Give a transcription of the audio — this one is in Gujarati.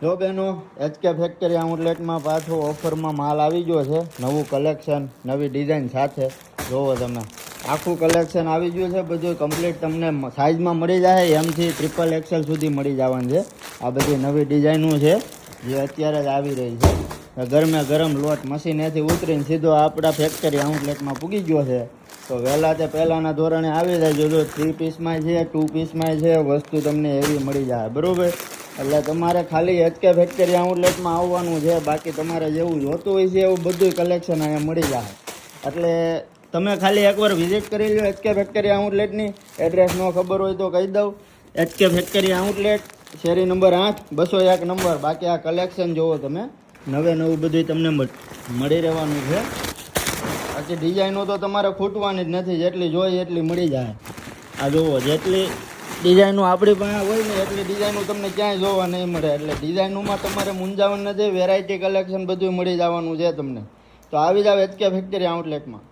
જો બહેનો HK ફેક્ટરી આઉટલેટમાં પાછો ઓફરમાં માલ આવી ગયો છે. નવું કલેક્શન, નવી ડિઝાઇન સાથે. જોવો તમે આખું કલેક્શન આવી ગયું છે. બધું કમ્પ્લીટ તમને સાઇઝમાં મળી જાય. એમથી XXL સુધી મળી જવાનું છે. આ બધી નવી ડિઝાઇનો છે જે અત્યારે જ આવી રહી છે. ગરમે ગરમ લોટ મશીનેથી ઉતરીને સીધો આપણા ફેક્ટરી આઉટલેટમાં પૂગી ગયો છે. તો વહેલા તે પહેલાંના ધોરણે આવી જાય. જો 3 પીસમાં છે, 2 પીસમાં છે, વસ્તુ તમને એવી મળી જાય. બરાબર, એટલે તમારે ખાલી HK ફેક્ટરી આઉટલેટમાં આવવાનું છે. બાકી તમારે જેવું જોતું હોય છે એવું બધું કલેક્શન અહીંયા મળી જાય. એટલે તમે ખાલી એકવાર વિઝિટ કરી લો HK ફેક્ટરી આઉટલેટની. એડ્રેસ ન ખબર હોય તો કહી દઉં. HK ફેક્ટરી આઉટલેટ, શેરી નંબર 8, 201 નંબર. બાકી આ કલેક્શન જોવો તમે, નવું બધું તમને મળી રહેવાનું છે. બાકી ડિઝાઇનો તો તમારે ખૂટવાની જ નથી. જેટલી જોઈએ એટલી મળી જાય. આ જુઓ, જેટલી ડિઝાઇનો આપણી પાસે હોય ને એટલી ડિઝાઇનો તમને ક્યાંય જોવા નહીં મળે. એટલે ડિઝાઇનોમાં તમારે મૂંઝાવણ નથી. વેરાયટી કલેક્શન બધું મળી જવાનું છે તમને. તો આવી જાવ HK ફેક્ટરી આઉટલેટમાં.